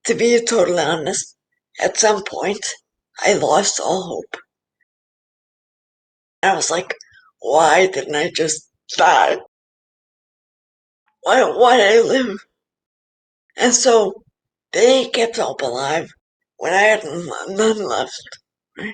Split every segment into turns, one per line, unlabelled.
To be totally honest, at some point, I lost all hope. I was like, why didn't I just die? Why did I live? And so they kept hope alive when I had none left. Right?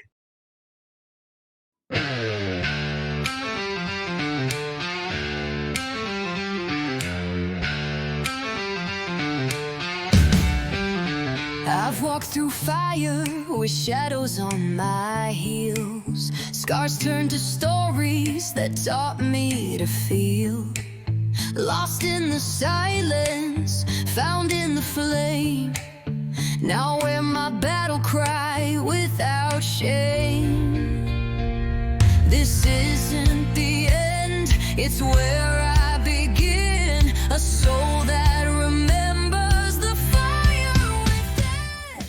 I've walked through fire with shadows on my heels. Scars turned to stories that taught me to feel. Lost in the silence, found in the flame. Now wear my battle cry without shame. This isn't the end, it's where I begin. A soul that remembers the fire within.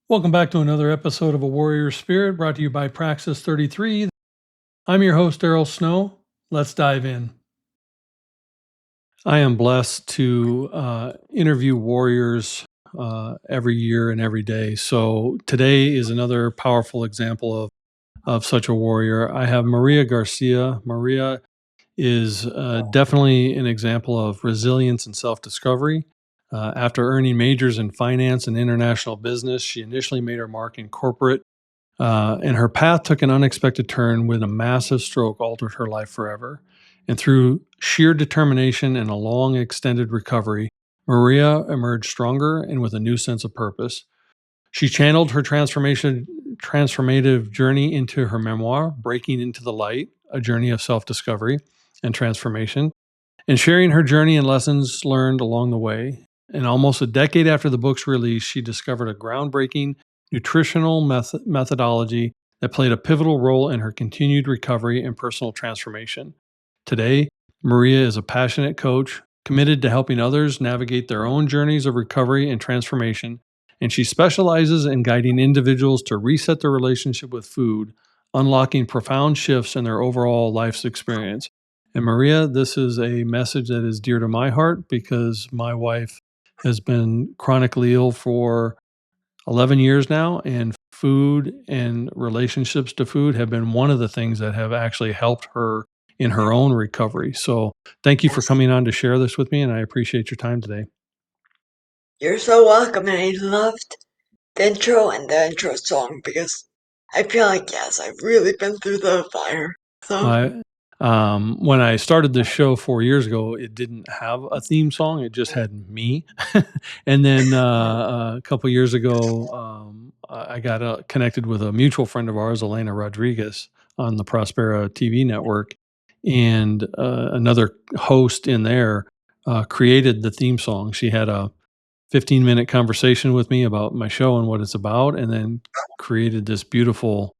Welcome back to another episode of A Warrior Spirit, brought to you by Praxis 33. I'm your host, Daryl Snow. Let's dive in. I am blessed to interview warriors every year and every day. So today is another powerful example of such a warrior. I have Maria Garcia. Maria is definitely an example of resilience and self-discovery. After earning majors in finance and international business, she initially made her mark in corporate, and her path took an unexpected turn when a massive stroke altered her life forever. And through sheer determination and a long, extended recovery, Maria emerged stronger and with a new sense of purpose. She channeled her transformative journey into her memoir, Breaking into the Light, a journey of self-discovery and transformation, and sharing her journey and lessons learned along the way. And almost a decade after the book's release, she discovered a groundbreaking nutritional methodology that played a pivotal role in her continued recovery and personal transformation. Today, Maria is a passionate coach, committed to helping others navigate their own journeys of recovery and transformation, and she specializes in guiding individuals to reset their relationship with food, unlocking profound shifts in their overall life's experience. And Maria, this is a message that is dear to my heart because my wife has been chronically ill for 11 years now, and food and relationships to food have been one of the things that have actually helped her in her own recovery. So thank you for coming on to share this with me, and I appreciate your time today.
You're so welcome, and I loved the intro and the intro song because I feel like, yes, I've really been through the fire. So
When I started this show 4 years ago, it didn't have a theme song. It just had me. And then a couple years ago, I got connected with a mutual friend of ours, Elena Rodriguez, on the Prospera TV network. And another host in there created the theme song. She had a 15-minute conversation with me about my show and what it's about, and then created this beautiful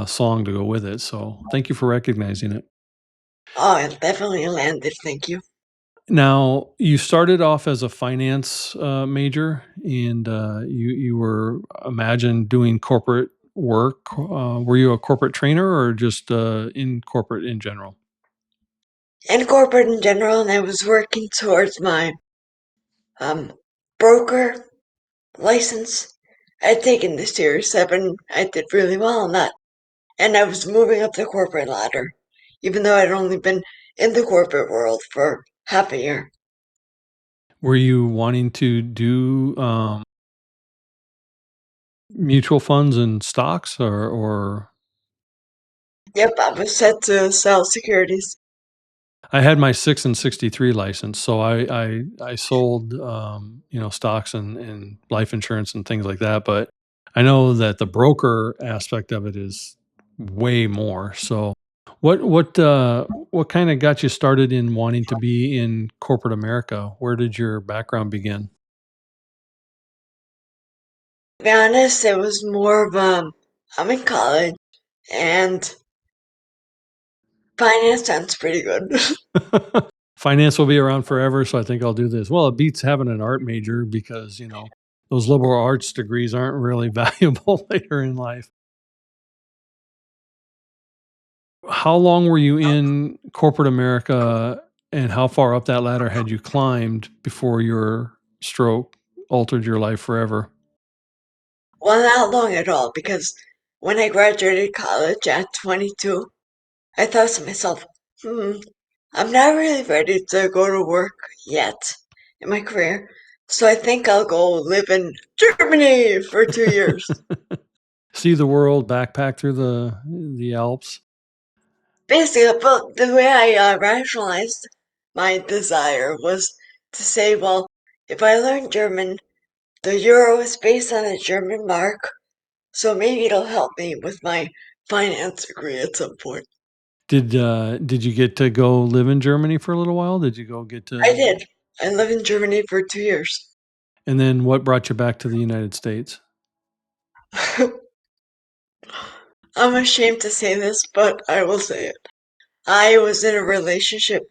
song to go with it. So thank you for recognizing it.
oh, it definitely landed. Thank you.
Now, you started off as a finance major, and you were imagined doing corporate work. Were you a corporate trainer or just in corporate in general?
In corporate in general, and I was working towards my um broker license. I'd taken the Series 7. I did really well on that. And I was moving up the corporate ladder, even though I'd only been in the corporate world for half a year.
Were you wanting to do mutual funds and stocks, or
Yep, I was set to sell securities.
I had my 6 and 63 license, so I sold stocks and life insurance and things like that. But I know that the broker aspect of it is way more. So what kind of got you started in wanting to be in corporate America? Where did your background begin?
To be honest, it was more of I'm in college, and finance sounds pretty good.
Finance will be around forever, so I think I'll do this. Well, it beats having an art major because those liberal arts degrees aren't really valuable later in life. How long were you in corporate America, and how far up that ladder had you climbed before your stroke altered your life forever?
Well, not long at all, because when I graduated college at 22, I thought to myself, I'm not really ready to go to work yet in my career, so I think I'll go live in Germany for 2 years.
See the world, backpack through the Alps.
Basically, but the way I rationalized my desire was to say, well, if I learn German, the euro is based on a German mark, so maybe it'll help me with my finance degree at some point.
Did you get to go live in Germany for a little while? Did you go get
I
to?
did. I lived in Germany for 2 years.
And then what brought you back to the United States?
I'm ashamed to say this, but I will say it. I was in a relationship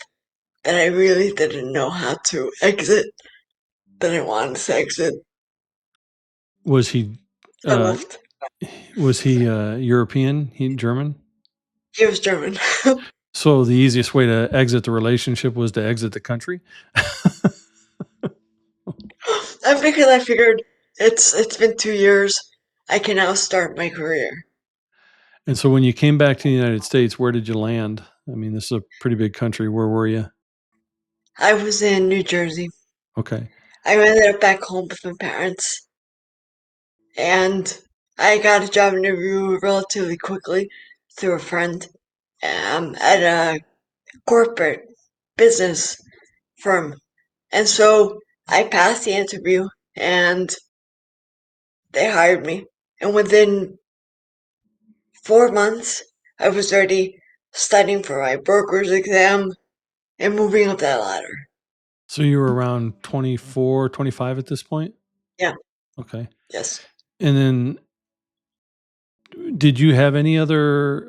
that I really didn't know how to exit, that I wanted to exit.
Was he
I
uh,
left.
was he European? He German?
He was German.
So the easiest way to exit the relationship was to exit the country.
And because I figured it's been 2 years, I can now start my career.
And so when you came back to the United States, where did you land? I mean, this is a pretty big country. Where were you?
I was in New Jersey.
Okay.
I ended up back home with my parents, and I got a job interview relatively quickly through a friend at a corporate business firm. And so I passed the interview and they hired me. And within 4 months, I was already studying for my broker's exam and moving up that ladder.
So you were around 24, 25 at this point?
Yeah,
Okay.
yes.
And then did you have any other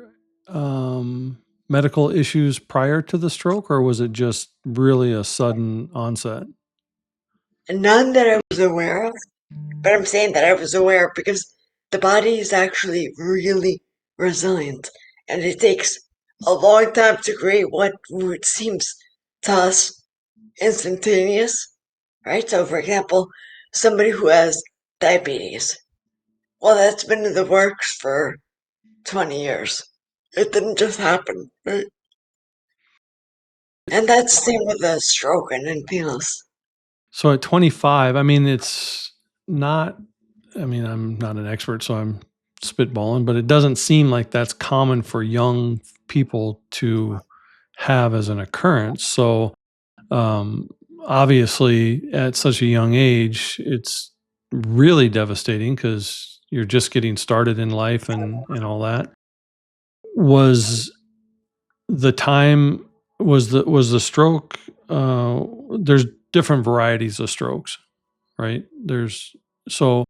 medical issues prior to the stroke, or was it just really a sudden onset?
And none that I was aware of, but I'm saying that I was aware because the body is actually really resilient and it takes a long time to create what seems to us instantaneous, right? So, for example, somebody who has diabetes, well, that's been in the works for 20 years. It didn't just happen, right? And that's the same with a stroke and anything else.
So at 25, I mean, it's not, I mean, I'm not an expert, so I'm spitballing, but it doesn't seem like that's common for young people to have as an occurrence. So, um, obviously, at such a young age, it's really devastating because you're just getting started in life and all that. Was the time was the stroke? There's different varieties of strokes, right? There's so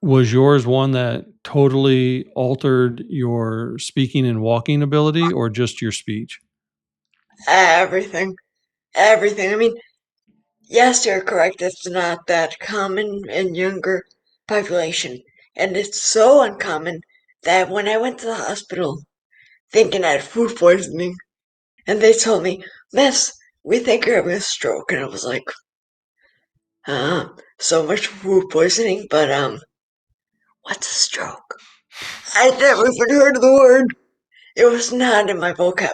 was yours one that totally altered your speaking and walking ability, or just your speech?
Everything. Everything. I mean, yes, you're correct. It's not that common in younger population. And it's so uncommon that when I went to the hospital thinking I had food poisoning, and they told me, Miss, we think you're having a stroke. And I was like, so much food poisoning, but what's a stroke? I'd never even heard of the word. It was not in my vocab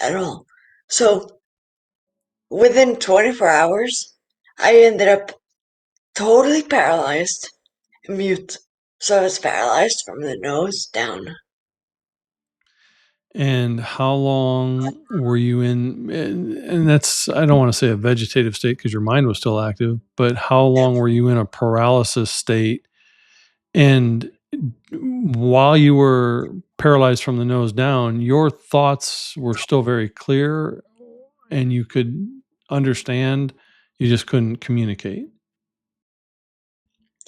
at all. So within 24 hours, I ended up totally paralyzed and mute. So I was paralyzed from the nose down.
And how long were you in? And that's, I don't want to say a vegetative state because your mind was still active, but how long were you in a paralysis state? And while you were paralyzed from the nose down, your thoughts were still very clear and you could understand, you just couldn't communicate.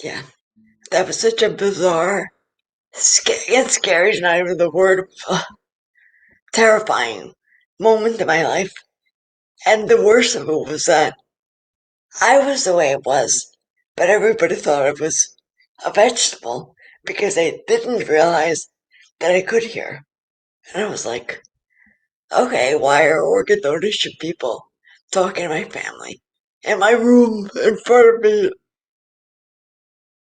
Yeah, that was such a bizarre, scary is not even the word, terrifying moment in my life. And the worst of it was that I was the way it was, but everybody thought I was a vegetable because they didn't realize that I could hear. And I was like, okay, why are organ donation people talking to my family in my room in front of me?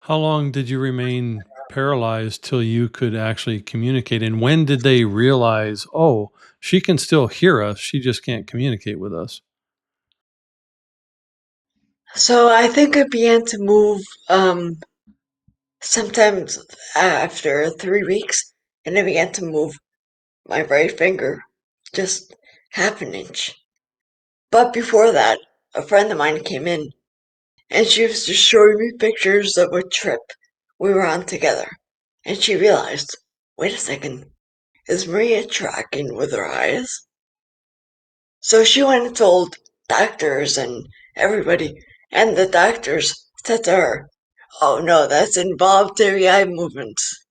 How long did you remain paralyzed till you could actually communicate? And when did they realize, oh, she can still hear us, she just can't communicate with us?
So I think I began to move sometimes after 3 weeks, and I began to move my right finger just half an inch. But before that, a friend of mine came in and she was just showing me pictures of a trip we were on together. And she realized, wait a second, is Maria tracking with her eyes? So she went and told doctors and everybody, and the doctors said to her, oh no, that's involuntary eye movements,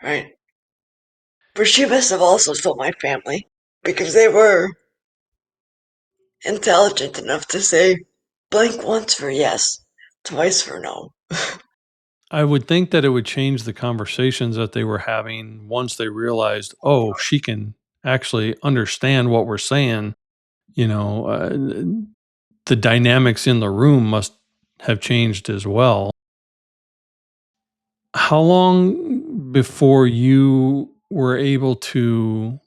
right? But she must have also told my family because they were intelligent enough to say, blink once for yes, twice for no.
I would think that it would change the conversations that they were having once they realized, oh, she can actually understand what we're saying. You know, the dynamics in the room must have changed as well. How long before you were able to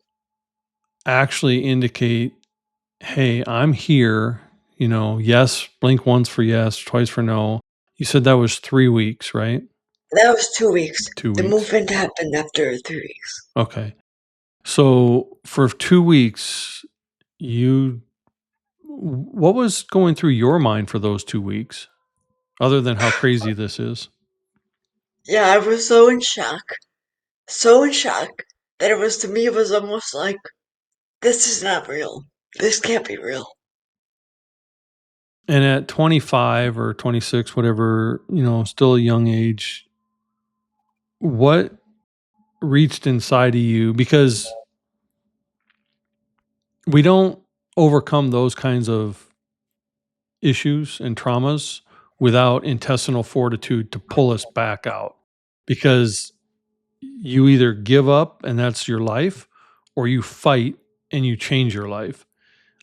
actually indicate, hey, I'm here, yes, blink once for yes, twice for no. You said that was 3 weeks, right?
That was 2 weeks.
Two
The
weeks.
movement happened after 3 weeks.
Okay. So for 2 weeks, you, what was going through your mind for those 2 weeks, other than how crazy this is?
Yeah, I was so in shock that it was to me, it was almost like, this is not real. This can't be real.
And at 25 or 26, whatever, still a young age, what reached inside of you? Because we don't overcome those kinds of issues and traumas without intestinal fortitude to pull us back out. Because you either give up and that's your life, or you fight and you change your life.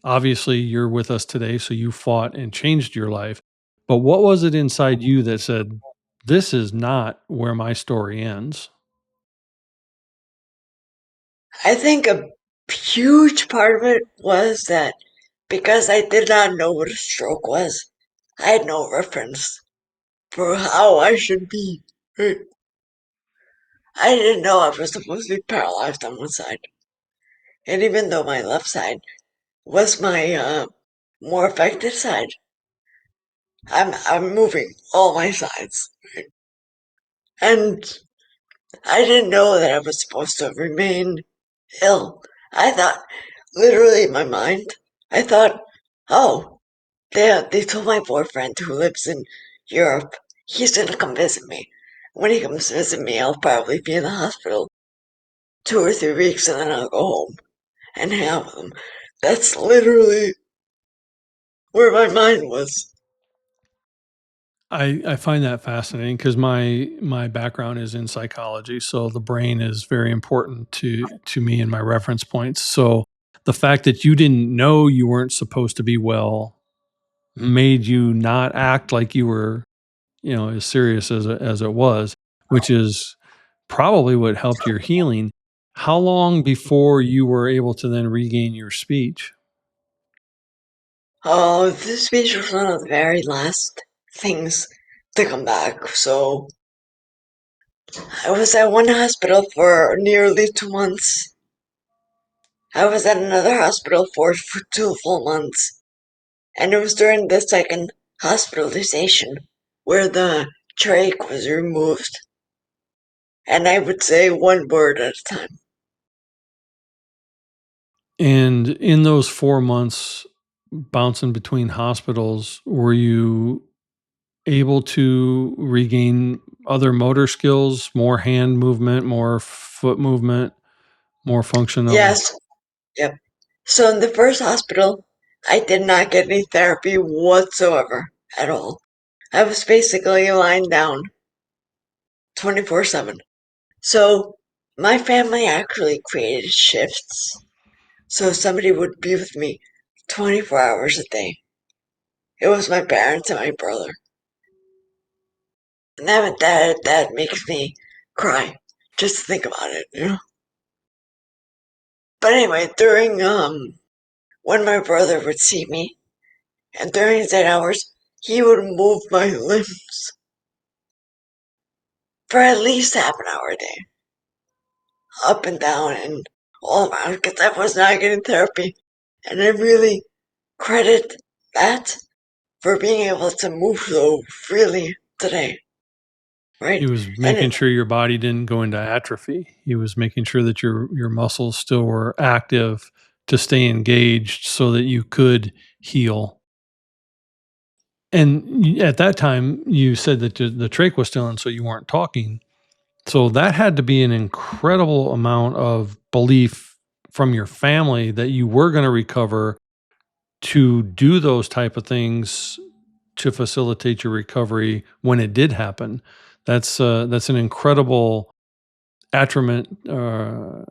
Obviously, you're with us today, so you fought and changed your life. But what was it inside you that said, this is not where my story ends?
I think a huge part of it was that because I did not know what a stroke was, I had no reference for how I should be. I didn't know I was supposed to be paralyzed on one side. And even though my left side was my more affected side, I'm moving all my sides. And I didn't know that I was supposed to remain ill. I thought, literally in my mind, I thought, oh, they told my boyfriend who lives in Europe he's gonna come visit me. When he comes to visit me, I'll probably be in the hospital 2 or 3 weeks, and then I'll go home and hang out with him. That's literally where my mind was.
I find that fascinating because my background is in psychology, so the brain is very important to me and my reference points. So the fact that you didn't know you weren't supposed to be well made you not act like you were, as serious as it was, which is probably what helped your healing. How long before you were able to then regain your speech?
Oh, this speech was one of the very last things to come back. So I was at one hospital for nearly 2 months. I was at another hospital for 2 full months. And it was during the second hospitalization where the trach was removed. And I would say one word at a time.
And in those 4 months bouncing between hospitals, were you able to regain other motor skills, more hand movement, more foot movement, more functional?
Yes, yep. So in the first hospital, I did not get any therapy whatsoever at all. I was basically lying down 24/7. So my family actually created shifts. So somebody would be with me 24 hours a day. It was my parents and my brother. that makes me cry just to think about it, you know. But anyway, during when my brother would see me, and during his 8 hours, he would move my limbs for at least half an hour a day, up and down and all around, because I was not getting therapy. And I really credit that for being able to move so freely today, right?
He was
And
making sure your body didn't go into atrophy. He was making sure that your muscles still were active to stay engaged so that you could heal. And at that time, you said that the trach was still in, so you weren't talking. So that had to be an incredible amount of belief from your family that you were going to recover to do those type of things to facilitate your recovery when it did happen. That's an incredible attribute to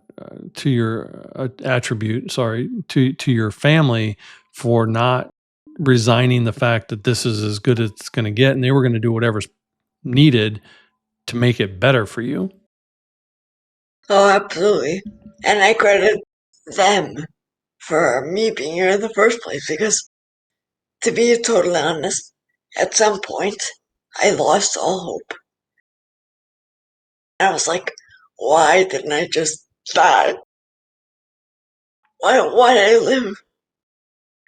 your attribute. Sorry, to your family for not resigning the fact that this is as good as it's going to get, and they were going to do whatever's needed to make it better for you.
oh, absolutely. And I credit them for me being here in the first place because, to be totally honest, at some point I lost all hope. I was like, why didn't I just die? Why did I live?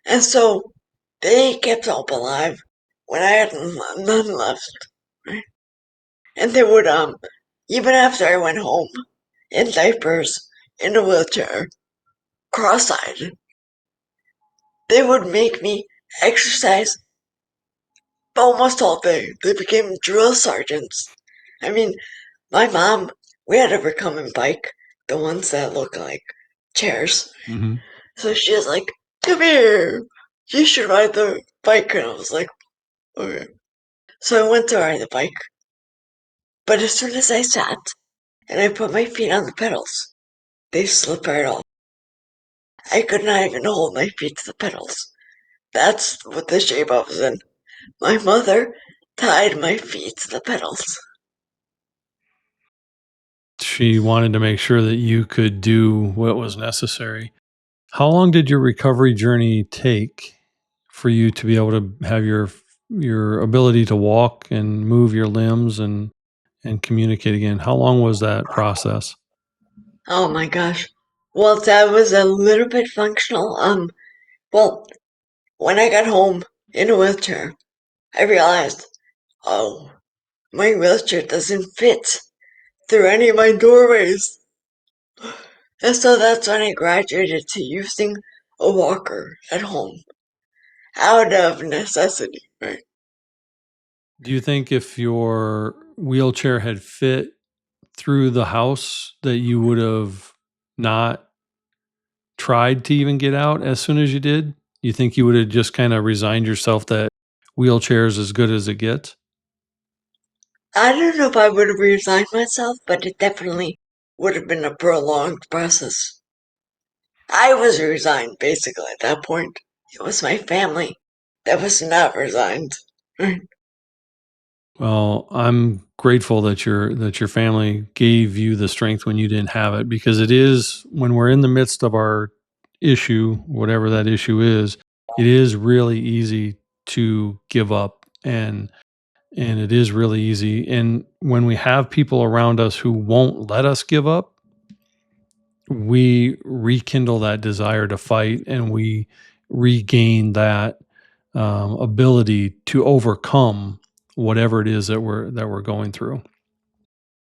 And so they kept hope alive when I had none left. Right? And they would, even after I went home, in diapers, in a wheelchair, cross-eyed, they would make me exercise almost all day. They became drill sergeants. I mean, my mom, we had a recumbent bike, the ones that look like chairs.
Mm-hmm.
So she was like, come here, you should ride the bike. And I was like, okay. So I went to ride the bike. But as soon as I sat and I put my feet on the pedals, they slipped right off. I could not even hold my feet to the pedals. That's what the shape I was in. My mother tied my feet to the pedals.
She wanted to make sure that you could do what was necessary. How long did your recovery journey take for you to be able to have your ability to walk and move your limbs and communicate again? How long was that process?
Oh my gosh. Well, that was a little bit functional. Well, when I got home in a wheelchair, I realized, oh, my wheelchair doesn't fit through any of my doorways. And so that's when I graduated to using a walker at home out of necessity, right?
Do you think if your wheelchair had fit through the house that you would have not tried to even get out as soon as you did? You think you would have just kind of resigned yourself that wheelchair is as good as it gets?
I don't know if I would have resigned myself, but it definitely would have been a prolonged process. I was resigned basically at that point. It was my family that was not resigned.
Well, I'm grateful that your family gave you the strength when you didn't have it, because it is, when we're in the midst of our issue, whatever that issue is, it is really easy to give up, and it is really easy. And when we have people around us who won't let us give up, we rekindle that desire to fight, and we regain that ability to overcome whatever it is that we're going through.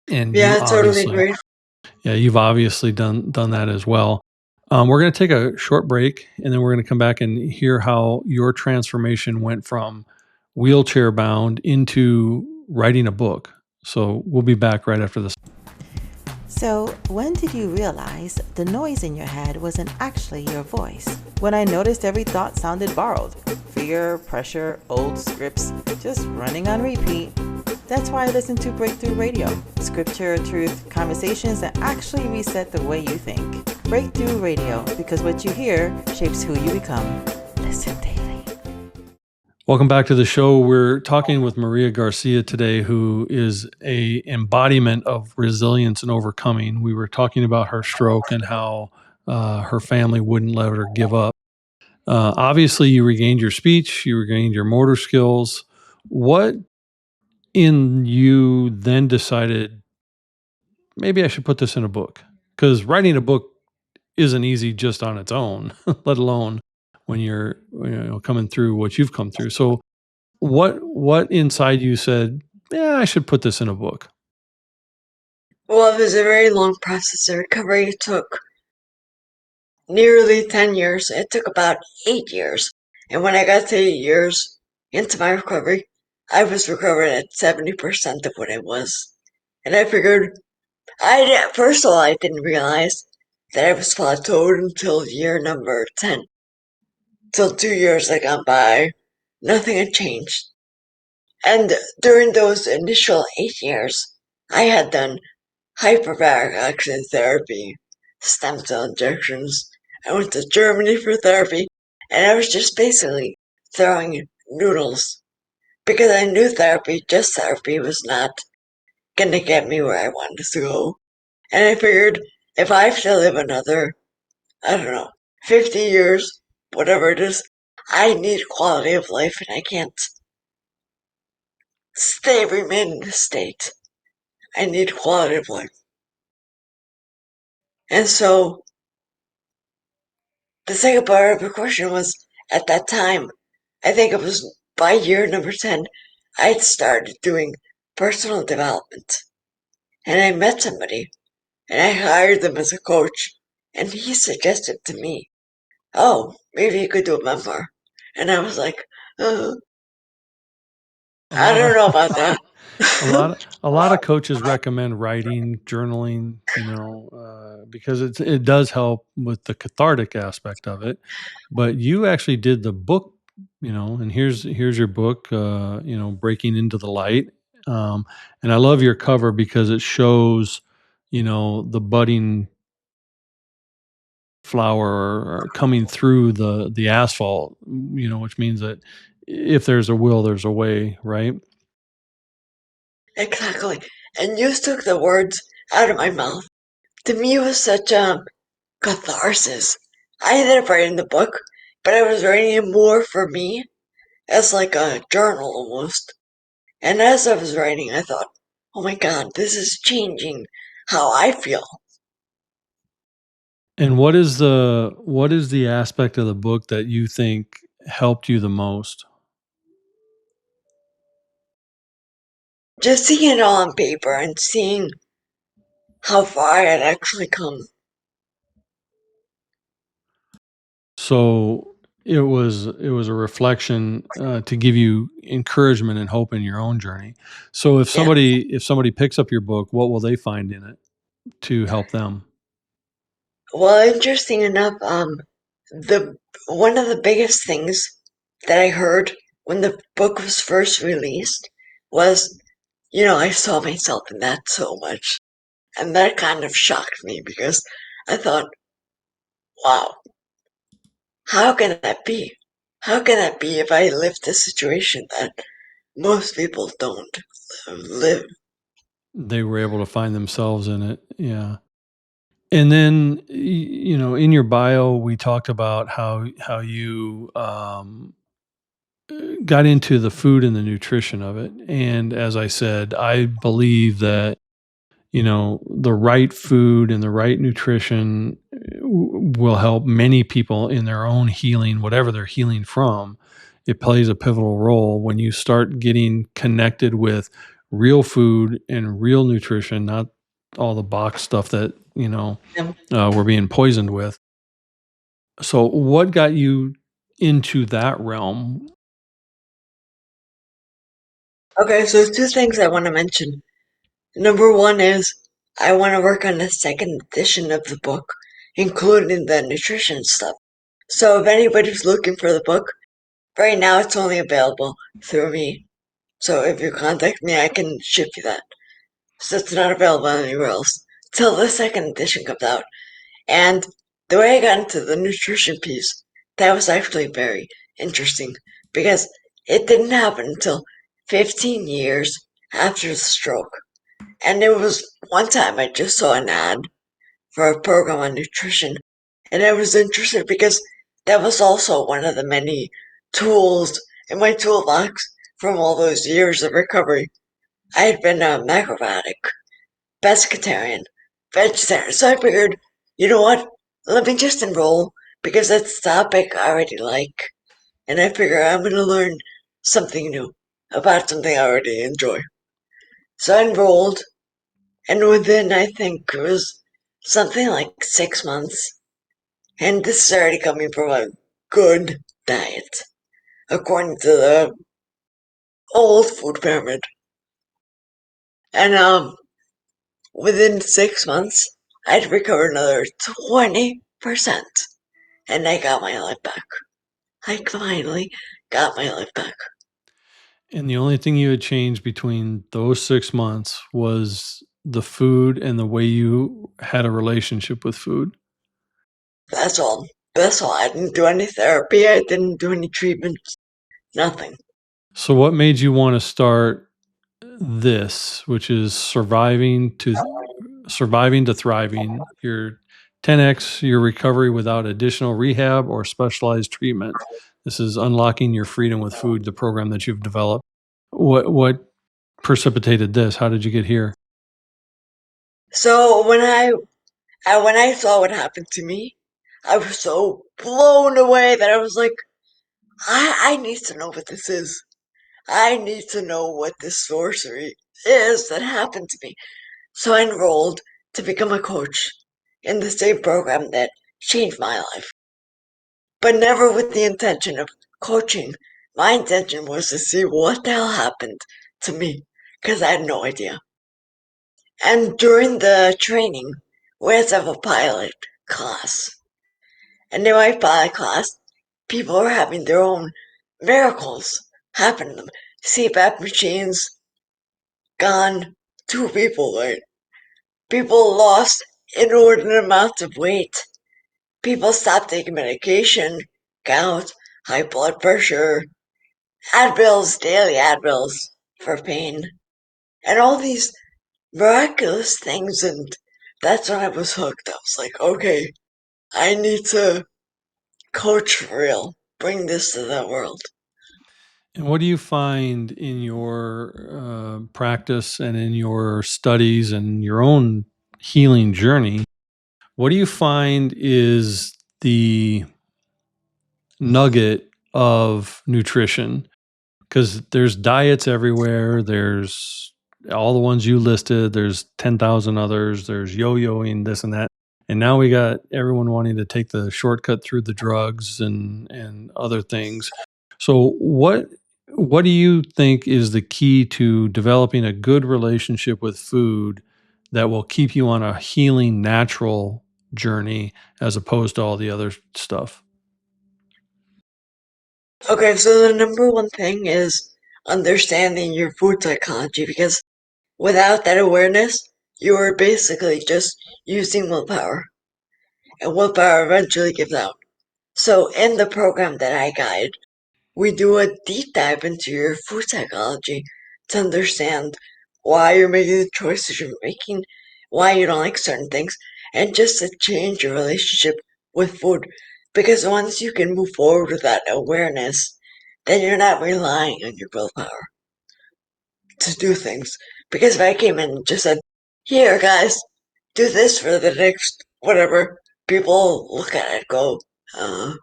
And
Yeah, I totally agree.
you've obviously done that as well. We're going to take a short break, and then we're going to come back and hear how your transformation went from wheelchair bound into writing a book. So we'll be back right after this.
So, when did you realize the noise in your head wasn't actually your voice? When I noticed every thought sounded borrowed. Fear, pressure, old scripts, just running on repeat. That's why I listen to Breakthrough Radio. Scripture, truth, conversations that actually reset the way you think. Breakthrough Radio, because what you hear shapes who you become. Listen daily.
Welcome back to the show. We're talking with Maria Garcia today, who is a embodiment of resilience and overcoming. We were talking about her stroke and how her family wouldn't let her give up. Obviously, you regained your speech, you regained your motor skills. What in you then decided, maybe I should put this in a book? Because writing a book isn't easy just on its own, let alone when you're coming through what you've come through. So what inside you said, yeah, I should put this in a book?
Well, it was a very long process. The recovery took nearly 10 years. It took about 8 years. And when I got to 8 years into my recovery, I was recovered at 70% of what I was. And I figured, first of all, I didn't realize that I was plateaued until year number 10. Till 2 years had gone by, nothing had changed. And during those initial 8 years, I had done hyperbaric oxygen therapy, stem cell injections. I went to Germany for therapy, and I was just basically throwing noodles because I knew just therapy, was not going to get me where I wanted to go. And I figured if I have to live another, I don't know, 50 years, whatever it is, I need quality of life, and I can't remain in this state. I need quality of life. And so the second part of the question was, at that time, I think it was by year number 10, I had started doing personal development. And I met somebody, and I hired them as a coach, and he suggested to me, oh, maybe you could do a memoir. And I was like, uh,
A
I
lot
don't
of
know about that.
a lot of coaches recommend writing, journaling, because it does help with the cathartic aspect of it. But you actually did the book, and here's your book, Breaking into the Light. And I love your cover because it shows, the budding flower or coming through the asphalt, which means that if there's a will, there's a way, right?
Exactly. And you took the words out of my mouth. To me, it was such a catharsis. I ended up writing the book, but I was writing it more for me as like a journal almost. And as I was writing, I thought, oh my god, this is changing how I feel.
And what is the aspect of the book that you think helped you the most?
Just seeing it all on paper and seeing how far I had actually come.
So it was a reflection to give you encouragement and hope in your own journey. So if
Yeah.
somebody picks up your book, what will they find in it to help them?
Well, interesting enough, the one of the biggest things that I heard when the book was first released was, I saw myself in that so much. And that kind of shocked me because I thought, wow, how can that be? How can that be if I lived a situation that most people don't live?
They were able to find themselves in it. Yeah. And then in your bio we talked about how you got into the food and the nutrition of it. And as I said, I believe that, the right food and the right nutrition will help many people in their own healing, whatever they're healing from. It plays a pivotal role when you start getting connected with real food and real nutrition, not all the box stuff that,
Um,
we're being poisoned with. So, what got you into that realm?
Okay, so two things I want to mention. Number one is I want to work on the second edition of the book, including the nutrition stuff. So if anybody's looking for the book, right now it's only available through me. So if you contact me, I can ship you that. So it's not available anywhere else till the second edition comes out. And the way I got into the nutrition piece, that was actually very interesting because It didn't happen until 15 years after the stroke. And it was one time I just saw an ad for a program on nutrition, and I was interested because that was also one of the many tools in my toolbox from all those years of recovery. I had been a macrobiotic, pescatarian, vegetarian, so I figured, you know what, let me just enroll because that's a topic I already like, and I figure I'm going to learn something new about something I already enjoy. So I enrolled, and within, I think it was something like 6 months, and this is already coming from a good diet, according to the old food pyramid. And within 6 months, I'd recovered another 20%, and I got my life back. I finally got my life back.
And the only thing you had changed between those 6 months was the food and the way you had a relationship with food.
That's all. That's all. I didn't do any therapy. I didn't do any treatment. Nothing.
So, what made you want to start this, which is surviving to thriving? Your 10x your recovery without additional rehab or specialized treatment. This is unlocking your freedom with food, the program that you've developed. What precipitated this? How did you get here?
So when I saw what happened to me, I was so blown away that I was like, I need to know what this is. I need to know what this sorcery is that happened to me. So I enrolled to become a coach in the same program that changed my life, but never with the intention of coaching. My intention was to see what the hell happened to me, because I had no idea. And during the training, we had to have a pilot class. And in my pilot class, people were having their own miracles happen to them. CPAP machines gone, two people, right? People lost inordinate amounts of weight. People stopped taking medication, gout, high blood pressure, Advils, daily Advils for pain, and all these miraculous things. And that's when I was hooked. I was like, okay, I need to coach for real, bring this to the world.
And what do you find in your practice and in your studies and your own healing journey? What do you find is the nugget of nutrition? Because there's diets everywhere. There's all the ones you listed. There's 10,000 others. There's yo-yoing this and that. And now we got everyone wanting to take the shortcut through the drugs and other things. So what do you think is the key to developing a good relationship with food that will keep you on a healing natural journey as opposed to all the other stuff?
Okay, so the number one thing is understanding your food psychology, because without that awareness, you are basically just using willpower, and willpower eventually gives out. So in the program that I guide, we do a deep dive into your food psychology to understand why you're making the choices you're making, why you don't like certain things, and just to change your relationship with food. Because once you can move forward with that awareness, then you're not relying on your willpower to do things. Because if I came in and just said, here, guys, do this for the next whatever, people look at it and go, uh,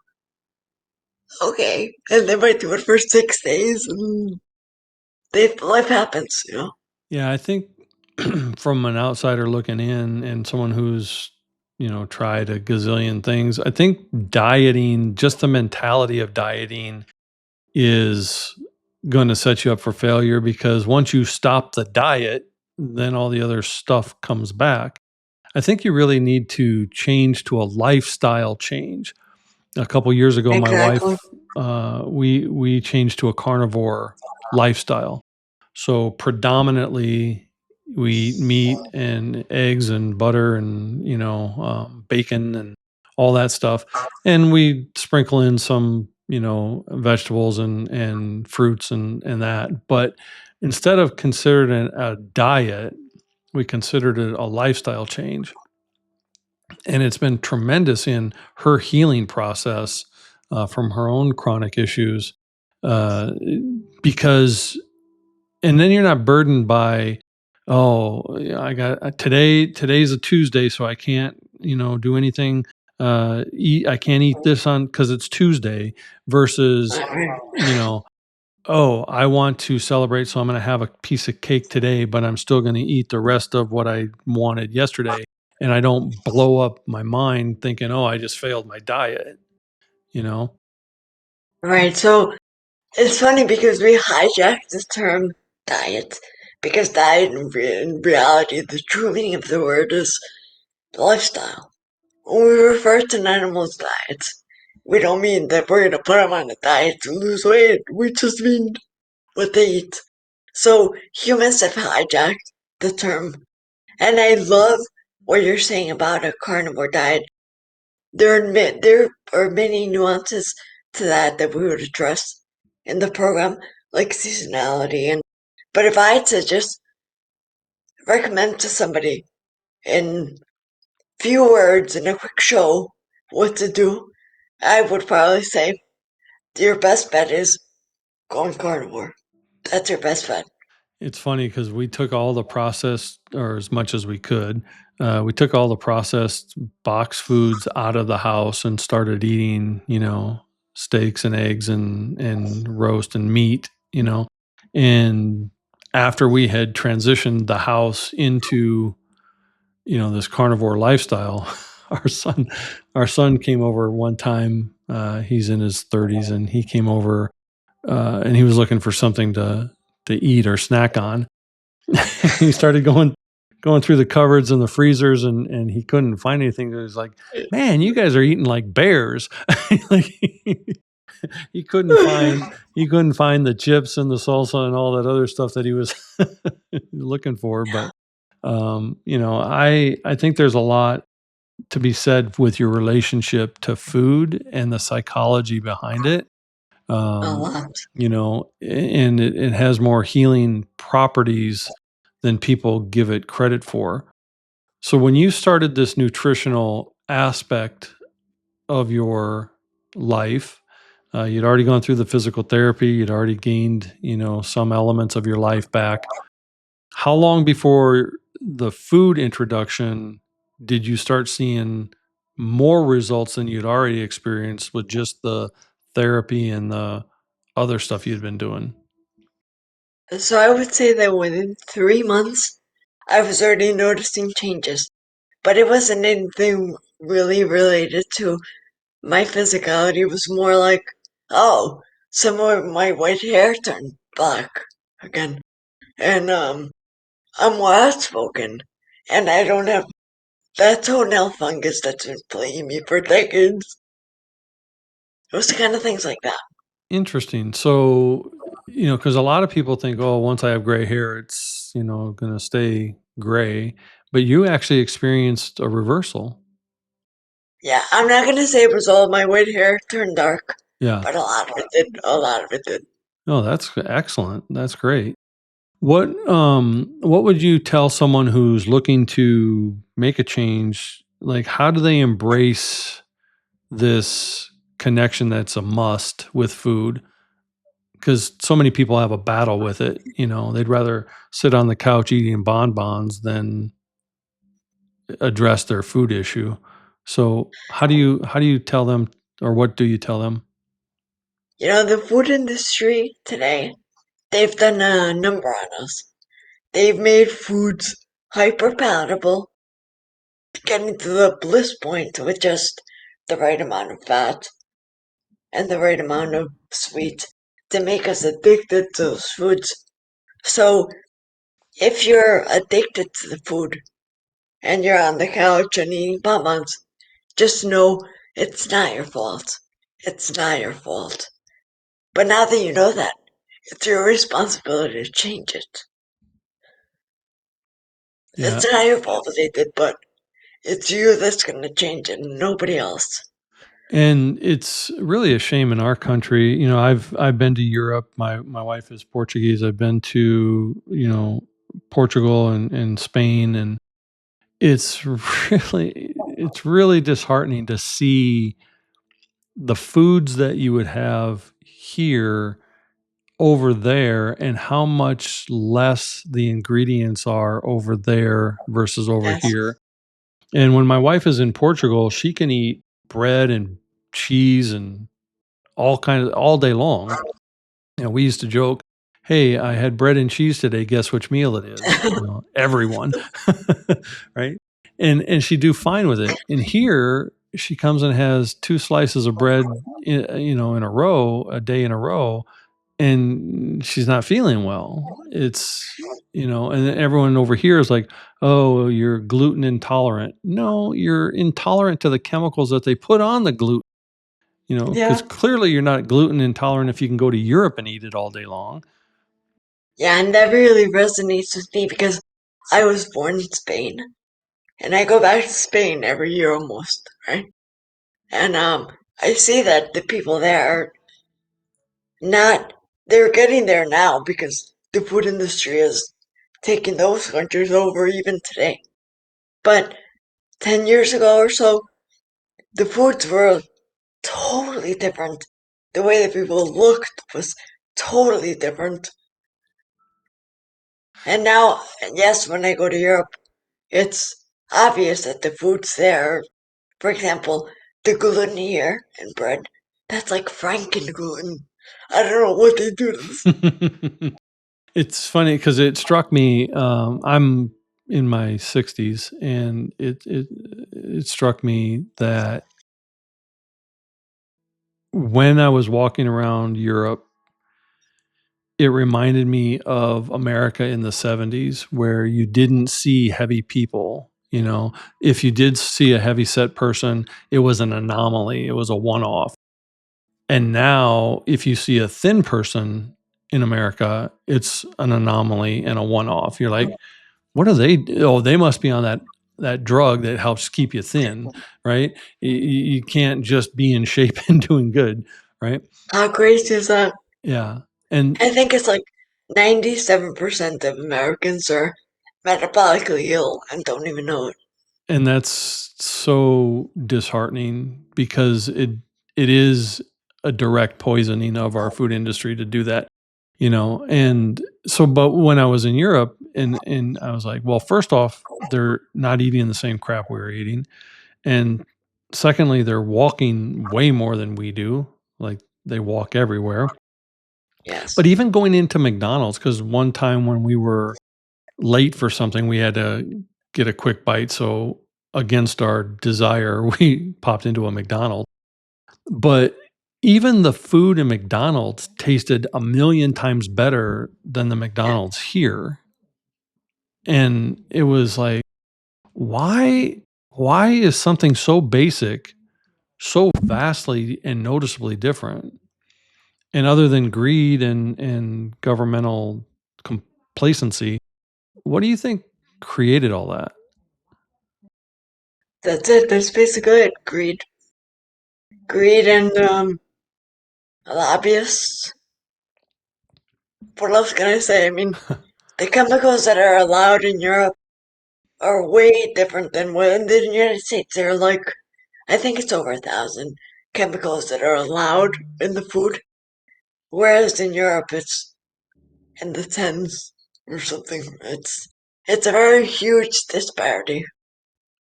okay. And they might do it for 6 days, and life happens, you know?
Yeah, I think from an outsider looking in and someone who's, tried a gazillion things, I think dieting, just the mentality of dieting is going to set you up for failure because once you stop the diet, then all the other stuff comes back. I think you really need to change to a lifestyle change. A couple years ago, my
Exactly.
wife, we changed to a carnivore lifestyle. So predominantly, we eat meat and eggs and butter and bacon and all that stuff, and we sprinkle in some vegetables and fruits and that. But instead of considering it a diet, we considered it a lifestyle change. And it's been tremendous in her healing process from her own chronic issues, uh, because, and then you're not burdened by, oh, I got today's a Tuesday, so I can't, do anything. I can't eat this on because it's Tuesday versus, you know, oh, I want to celebrate, so I'm going to have a piece of cake today, but I'm still going to eat the rest of what I wanted yesterday. And I don't blow up my mind thinking, oh, I just failed my diet, you know?
Right. So it's funny because we hijacked the term diet, because diet in reality, the true meaning of the word is lifestyle. When we refer to an animal's diets, we don't mean that we're going to put them on a diet to lose weight. We just mean what they eat. So humans have hijacked the term. And I love what you're saying about a carnivore diet. There are many nuances to that we would address in the program, like seasonality. But if I had to just recommend to somebody in few words in a quick show what to do, I would probably say your best bet is going carnivore. That's your best bet.
It's funny because we took all the processed, or as much as we could, we took all the processed box foods out of the house and started eating, steaks and eggs and roast and meat, and after we had transitioned the house into, this carnivore lifestyle, our son, our son came over one time. He's in his 30s, and he came over, and he was looking for something to eat or snack on. He started going through the cupboards and the freezers, and he couldn't find anything. He was like, "Man, you guys are eating like bears." Like, he couldn't find the chips and the salsa and all that other stuff that he was looking for. But I think there's a lot to be said with your relationship to food and the psychology behind it.
A
um,
lot.
and it has more healing properties than people give it credit for. So when you started this nutritional aspect of your life, you'd already gone through the physical therapy, you'd already gained, some elements of your life back. How long before the food introduction did you start seeing more results than you'd already experienced with just the therapy and the other stuff you'd been doing?
So I would say that within 3 months, I was already noticing changes, but it wasn't anything really related to my physicality. It was more like, oh, some of my white hair turned black again, and I'm more outspoken, and I don't have that toenail fungus that's been plaguing me for decades. It was the kind of things like that.
Interesting. So, because a lot of people think, oh, once I have gray hair, it's, going to stay gray. But you actually experienced a reversal.
Yeah, I'm not gonna say it was all my white hair turned dark,
Yeah.
but a lot of it did. A lot of it did.
No, that's excellent. That's great. What would you tell someone who's looking to make a change? Like, how do they embrace this connection that's a must with food? Because so many people have a battle with it. They'd rather sit on the couch eating bonbons than address their food issue. So how do you tell them, or what do you tell them?
The food industry today, they've done a number on us. They've made foods hyper palatable, getting to the bliss point with just the right amount of fat and the right amount of sweet to make us addicted to those foods. So if you're addicted to the food and you're on the couch and eating bonbons, just know it's not your fault. It's not your fault. But now that you know that, it's your responsibility to change it.
Yeah.
It's not your fault that they did, but it's you that's going to change it, nobody else.
And it's really a shame in our country. I've been to Europe. My wife is Portuguese. I've been to, Portugal and Spain, and it's really disheartening to see the foods that you would have here over there and how much less the ingredients are over there versus over
Yes.
here. And when my wife is in Portugal, she can eat bread and cheese and all day long. And we used to joke, "Hey, I had bread and cheese today. Guess which meal it is?" Everyone, right? And she'd do fine with it. And here she comes and has 2 slices of bread, in a row, a day in a row, and she's not feeling well. And then everyone over here is like, "Oh, you're gluten intolerant." No, you're intolerant to the chemicals that they put on the gluten. Because
Yeah.
clearly you're not gluten intolerant if you can go to Europe and eat it all day long.
Yeah, and that really resonates with me because I was born in Spain and I go back to Spain every year almost, right? And I see that the people there are not, they're getting there now because the food industry is taking those countries over even today. But 10 years ago or so, the foods were totally different. The way that people looked was totally different. And now, yes, when I go to Europe, it's obvious that the foods there, for example, the gluten here in bread, that's like Franken gluten. I don't know what they do to this.
It's funny because it struck me. I'm in my 60s, and it struck me that when I was walking around Europe, it reminded me of America in the 70s, where you didn't see heavy people. If you did see a heavy set person, it was an anomaly. It was a one off. And now, if you see a thin person in America, it's an anomaly and a one off. You're like, what are they? Oh, they must be on that drug that helps keep you thin, right? You can't just be in shape and doing good, right?
How crazy is that?
Yeah. And
I think it's like 97% of Americans are metabolically ill and don't even know it.
and that's so disheartening because it is a direct poisoning of our food industry to do that. And so, but when I was in Europe, and I was like, well, first off, they're not eating the same crap we were eating, and secondly, they're walking way more than we do. Like, they walk everywhere.
Yes.
But even going into McDonald's, because one time when we were late for something, we had to get a quick bite. So against our desire, we popped into a McDonald's. But even the food in McDonald's tasted a million times better than the
Yeah.
McDonald's here. And it was like, why is something so basic so vastly and noticeably different? And other than greed and governmental complacency, what do you think created all that?
That's it. That's basically it. Greed. Greed and lobbyists. What else can I say? I mean, the chemicals that are allowed in Europe are way different than what in the United States. There are like, I think it's over 1,000 chemicals that are allowed in the food, whereas in Europe it's in the tens or something. It's a very huge disparity.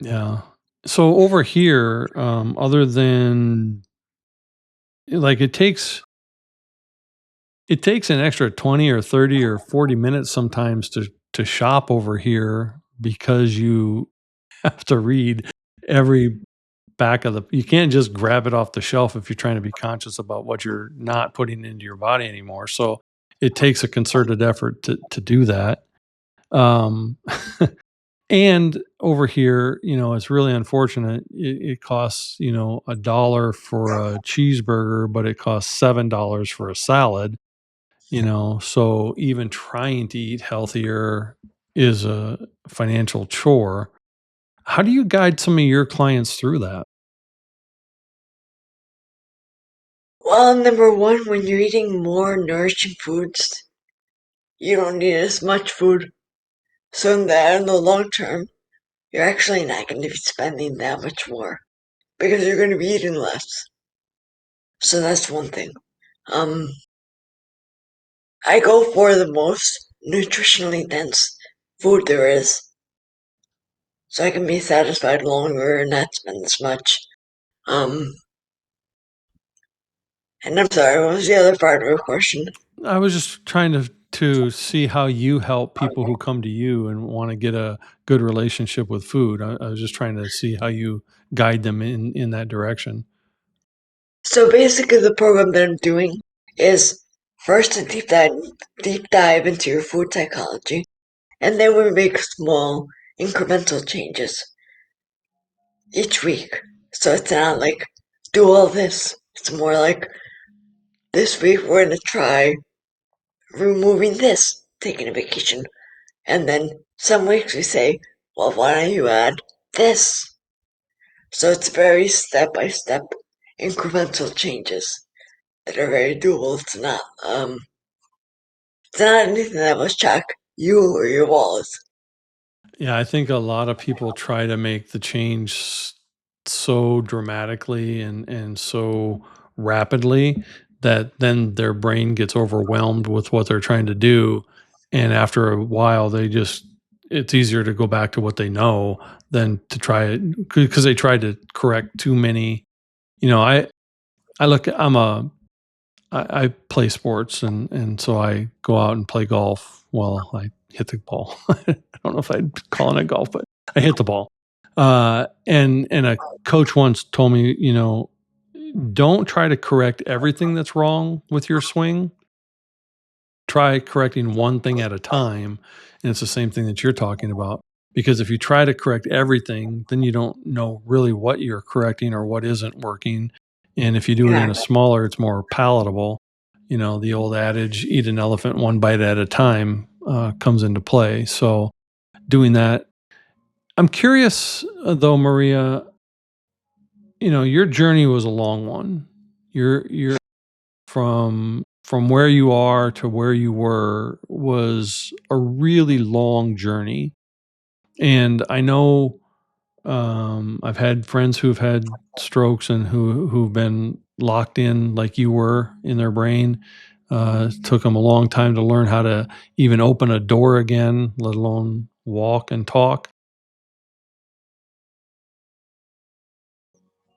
Yeah. So over here, other than like it takes an extra 20 or 30 or 40 minutes sometimes to shop over here because you have to read every back of the you can't just grab it off the shelf if you're trying to be conscious about what you're not putting into your body anymore. So it takes a concerted effort to do that. Um And over here, it's really unfortunate. It costs, a dollar for a cheeseburger, but it costs $7 for a salad. So even trying to eat healthier is a financial chore. How do you guide some of your clients through that?
Well, number one, when you're eating more nourishing foods, you don't need as much food. So in the long term, you're actually not going to be spending that much more because you're going to be eating less. So that's one thing. Um, I go for the most nutritionally dense food there is, so I can be satisfied longer and not spend as much. Um, and I'm sorry, what was the other part of your question?
I was just trying to see how you help people who come to you and want to get a good relationship with food. I was just trying to see how you guide them in that direction.
So basically, the program that I'm doing is first a deep dive into your food psychology, and then we make small incremental changes each week. So it's not like do all this. It's more like this week we're gonna try removing this, taking a vacation, and then some weeks we say, well, why don't you add this? So it's very step by step incremental changes that are very doable. It's not anything that will shock you or your walls.
Yeah, I think a lot of people try to make the change so dramatically and so rapidly that then their brain gets overwhelmed with what they're trying to do, and after a while they just it's easier to go back to what they know than to try it because they tried to correct too many. I look I play sports and so I go out and play golf. Well, I hit the ball. I don't know if I'd call it golf, but I hit the ball. And a coach once told me, don't try to correct everything that's wrong with your swing. Try correcting one thing at a time. And it's the same thing that you're talking about. Because if you try to correct everything, then you don't know really what you're correcting or what isn't working. And if you do it in a
Exactly.
smaller, it's more palatable. The old adage, eat an elephant one bite at a time, comes into play. So doing that. I'm curious, though, Maria, your journey was a long one. You're from where you are to where you were was a really long journey. And I know I've had friends who've had strokes and who've been locked in like you were in their brain. It took them a long time to learn how to even open a door again, let alone walk and talk.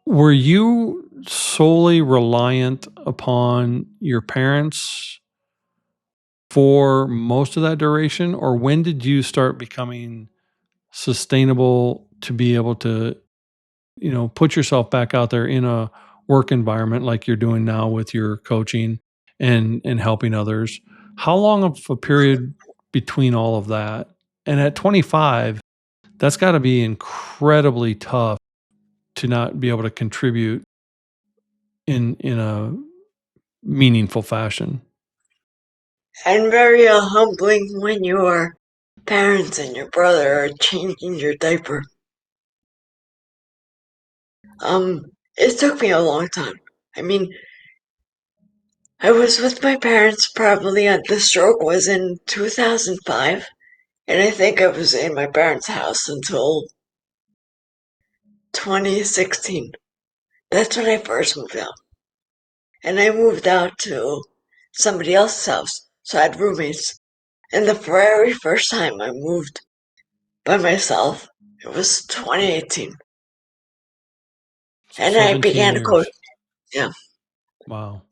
Were you solely reliant upon your parents for most of that duration, or when did you start becoming sustainable to be able to, put yourself back out there in a work environment like you're doing now with your coaching and helping others? How long of a period between all of that? And at 25, that's got to be incredibly tough to not be able to contribute in a meaningful fashion.
And very humbling when your parents and your brother are changing your diaper. It took me a long time. I mean, I was with my parents probably the stroke was in 2005, and I think I was in my parents' house until 2016. That's when I first moved out. And I moved out to somebody else's house, so I had roommates. And the very first time I moved by myself, it was 2018.
So
And I
17
began to coach,
years.
yeah,
Wow.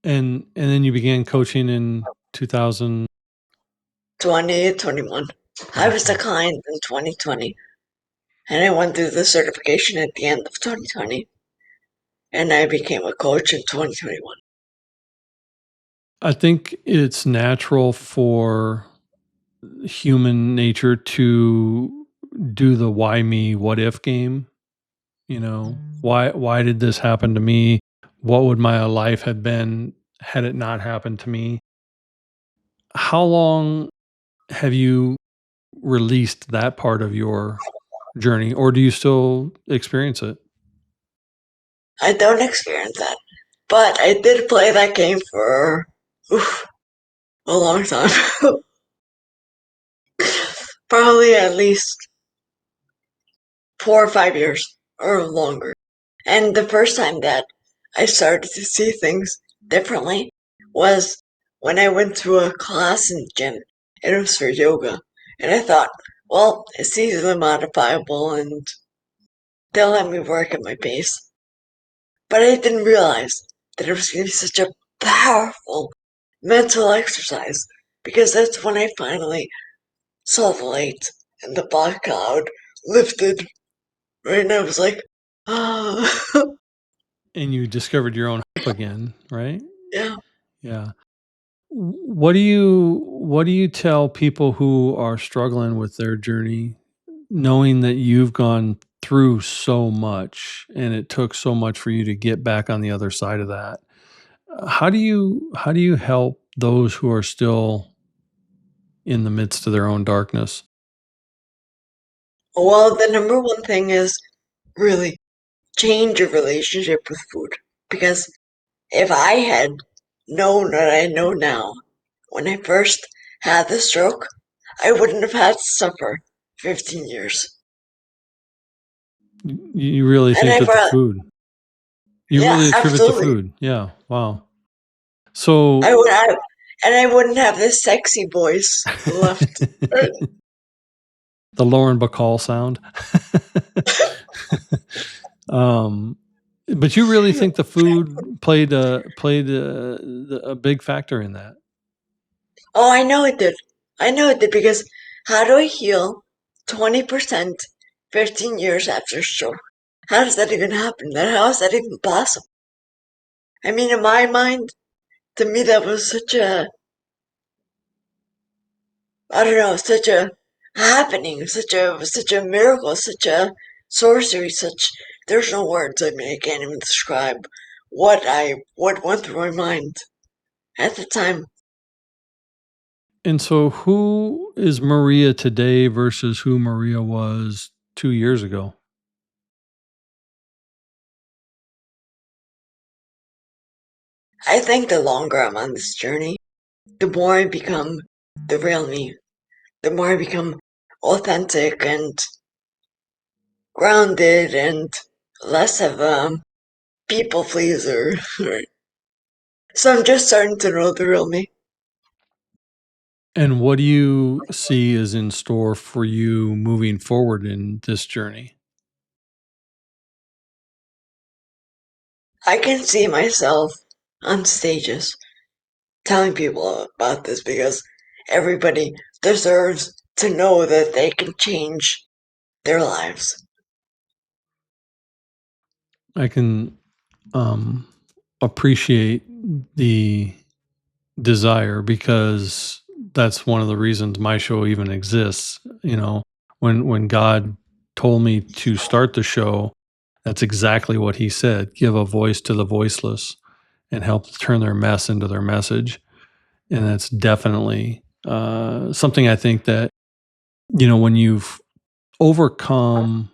And then you began coaching in 2021.
2021. I was declined in 2020, and I went through the certification at the end of 2020, and I became a coach in 2021.
I think it's natural for human nature to do the why me, what if game. Why did this happen to me? What would my life have been had it not happened to me? How long have you released that part of your journey, or do you still experience it?
I don't experience that, But I did play that game for a long time. Probably at least 4 or 5 years or longer. And the first time that I started to see things differently was when I went to a class in the gym. It was for yoga. And I thought, well, it's easily modifiable and they'll let me work at my pace. But I didn't realize that it was going to be such a powerful mental exercise because that's when I finally saw the light and the black cloud lifted. Right, and I was like, ah,
And you discovered your own hope again, right?
yeah.
Yeah. What do you tell people who are struggling with their journey, knowing that you've gone through so much and it took so much for you to get back on the other side of that? How do you help those who are still in the midst of their own darkness?
Well, the number one thing is really change your relationship with food. Because if I had known what I know now when I first had the stroke, I wouldn't have had to suffer 15 years.
You really
And
think
I
that the
brought,
food, you
yeah,
really attribute the
absolutely.
food. Yeah. Wow. So
I would have, and I wouldn't have this sexy voice left.
the Lauren Bacall sound. um, but you really think the food played a big factor in that?
Oh, I know it did. I know it did because how do I heal 20% 15 years after stroke? How does that even happen? How is that even possible? I mean, in my mind, to me, that was such a, I don't know, such a happening, such a miracle, such a sorcery, there's no words. I mean, I can't even describe what went through my mind at the time.
And so, who is Maria today versus who Maria was 2 years ago?
I think the longer I'm on this journey, the more I become the real me, the more I become authentic and grounded and less of a people pleaser. So I'm just starting to know the real me.
And what do you see is in store for you moving forward in this journey?
I can see myself on stages telling people about this because everybody deserves to know that they can change their lives.
I can um, appreciate the desire because that's one of the reasons my show even exists. When God told me to start the show, that's exactly what he said: give a voice to the voiceless and help turn their mess into their message. And that's definitely something I think that, when you've overcome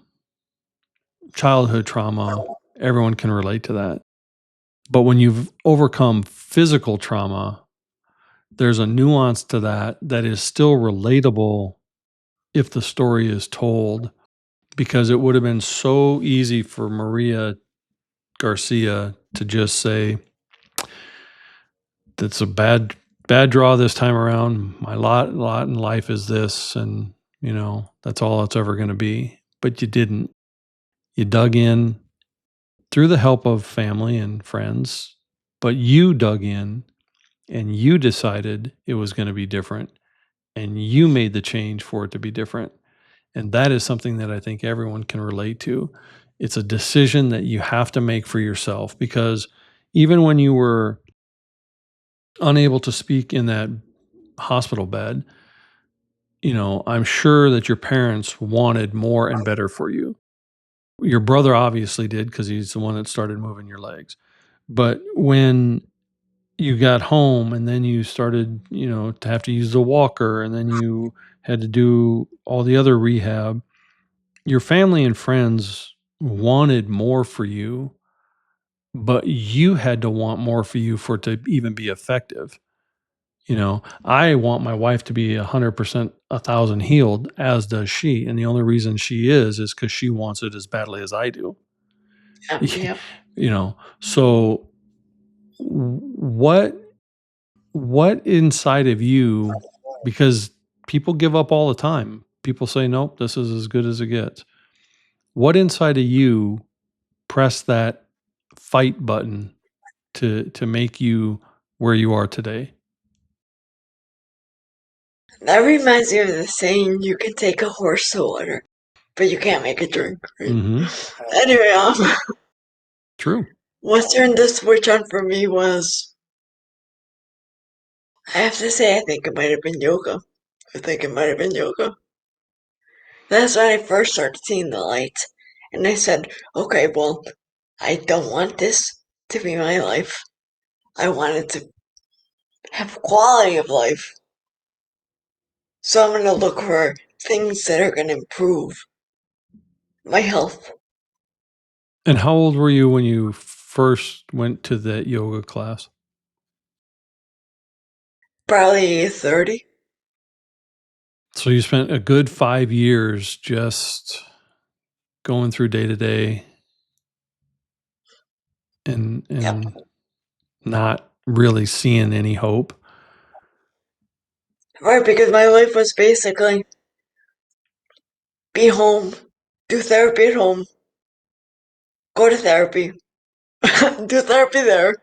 childhood trauma, everyone can relate to that. But when you've overcome physical trauma, there's a nuance to that is still relatable if the story is told, because it would have been so easy for Maria Garcia to just say, that's a bad draw this time around. My lot in life is this, and that's all it's ever going to be. But you didn't. You dug in through the help of family and friends, but you dug in and you decided it was going to be different, and you made the change for it to be different. And that is something that I think everyone can relate to. It's a decision that you have to make for yourself, because even when you were unable to speak in that hospital bed, I'm sure that your parents wanted more and better for you. Your brother obviously did, because he's the one that started moving your legs. But when you got home and then you started, to have to use the walker, and then you had to do all the other rehab, your family and friends wanted more for you but you had to want more for you for it to even be effective. I want my wife to be 100%, 1,000 healed, as does she. And the only reason she is because she wants it as badly as I do.
Yeah.
So what inside of you, because people give up all the time. People say, nope, this is as good as it gets. What inside of you press that fight button to make you where you are today?
That reminds me of the saying, you can take a horse to water, but you can't make it drink, right?
Mm-hmm.
Anyway,
True.
what turned the switch on for me was, I have to say, I think it might have been yoga. That's when I first started seeing the light. And I said, okay, well, I don't want this to be my life. I wanted to have quality of life. So I'm going to look for things that are going to improve my health.
And how old were you when you first went to that yoga class?
Probably 30.
So you spent a good 5 years just going through day to day and
Yep.
not really seeing any hope.
Right, because my life was basically be home, do therapy at home, go to therapy, do therapy there.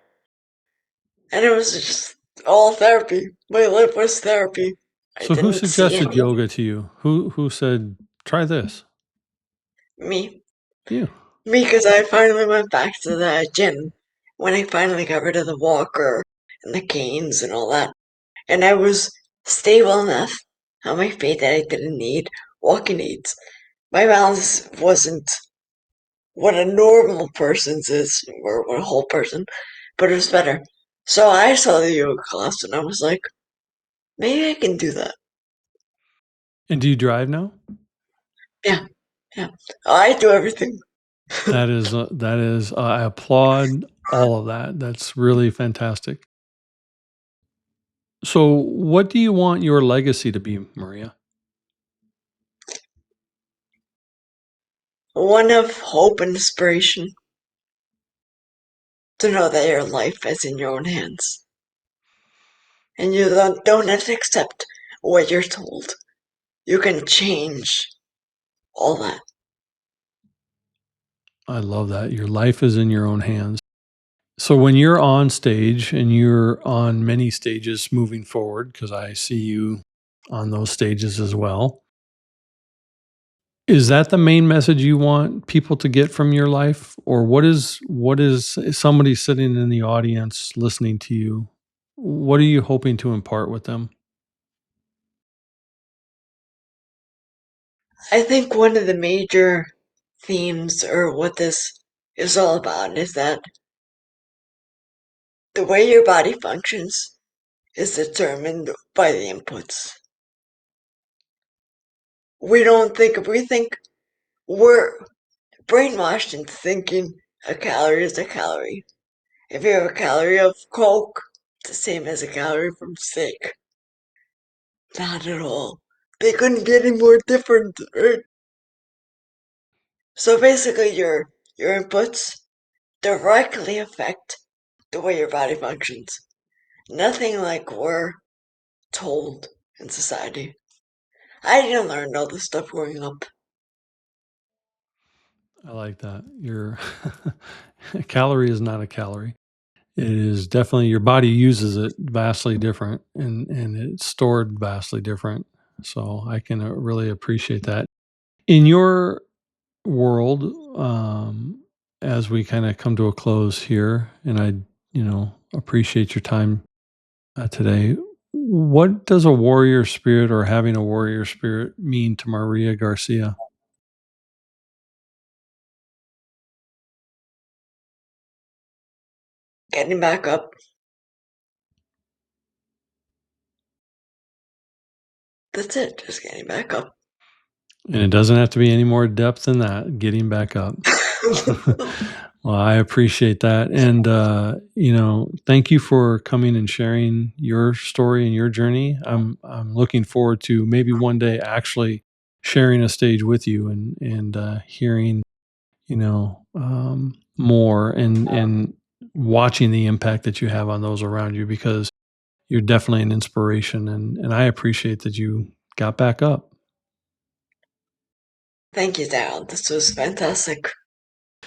And it was just all therapy. My life was therapy. I
So who
didn't see
suggested
any
yoga to you? Who said try this?
me.
You.
Me, because I finally went back to the gym when I finally got rid of the walker and the canes and all that. And I was stable enough on my feet that I didn't need walking aids. My balance wasn't what a normal person's is, or what a whole person, but it was better. So I saw the yoga class and I was like, maybe I can do that.
And do you drive now?
Yeah, yeah. I do everything.
That is I applaud all of that. That's really fantastic. So what do you want your legacy to be, Maria?
One of hope and inspiration to know that your life is in your own hands. And you don't have to accept what you're told. You can change all that.
I love that. Your life is in your own hands. So when you're on stage, and you're on many stages moving forward, because I see you on those stages as well, is that the main message you want people to get from your life? Or what is somebody sitting in the audience listening to you? What are you hoping to impart with them?
I think one of the major themes, or what this is all about, is that the way your body functions is determined by the inputs. We think we're brainwashed into thinking a calorie is a calorie. If you have a calorie of Coke, it's the same as a calorie from steak. Not at all. They couldn't be any more different, right? So basically your inputs directly affect the way your body functions. Nothing like we're told in society. I didn't learn all this stuff growing up.
I like that. Your a calorie is not a calorie. It is definitely, your body uses it vastly different, and it's stored vastly different. So I can really appreciate that. In your world, as we kind of come to a close here, and I, appreciate your time today. What does a warrior spirit, or having a warrior spirit, mean to Maria Garcia?
Getting back up. That's it, just getting back up.
And it doesn't have to be any more depth than that. Getting back up. Well, I appreciate that. And, thank you for coming and sharing your story and your journey. I'm looking forward to maybe one day actually sharing a stage with you and hearing, more and watching the impact that you have on those around you because you're definitely an inspiration. And I appreciate that you got back up.
Thank you, Daryl. This was fantastic.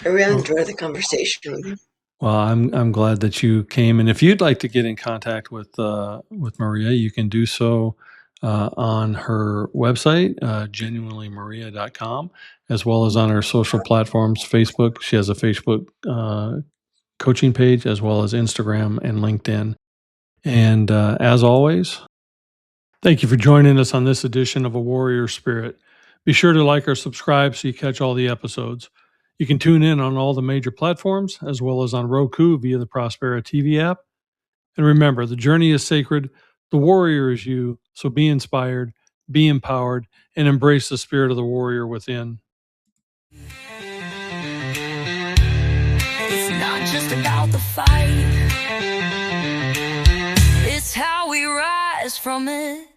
I really
Well,
enjoyed the conversation with you.
Well, I'm glad that you came, and if you'd like to get in contact with Maria, you can do so on her website, genuinelymaria.com, as well as on her social platforms, Facebook. She has a Facebook coaching page, as well as Instagram and LinkedIn. And as always, thank you for joining us on this edition of A Warrior Spirit. Be sure to like or subscribe so you catch all the episodes. You can tune in on all the major platforms as well as on Roku via the Prospera TV app. And remember, the journey is sacred, the warrior is you, so be inspired, be empowered, and embrace the spirit of the warrior within.
It's not just about the fight, it's how we rise from it.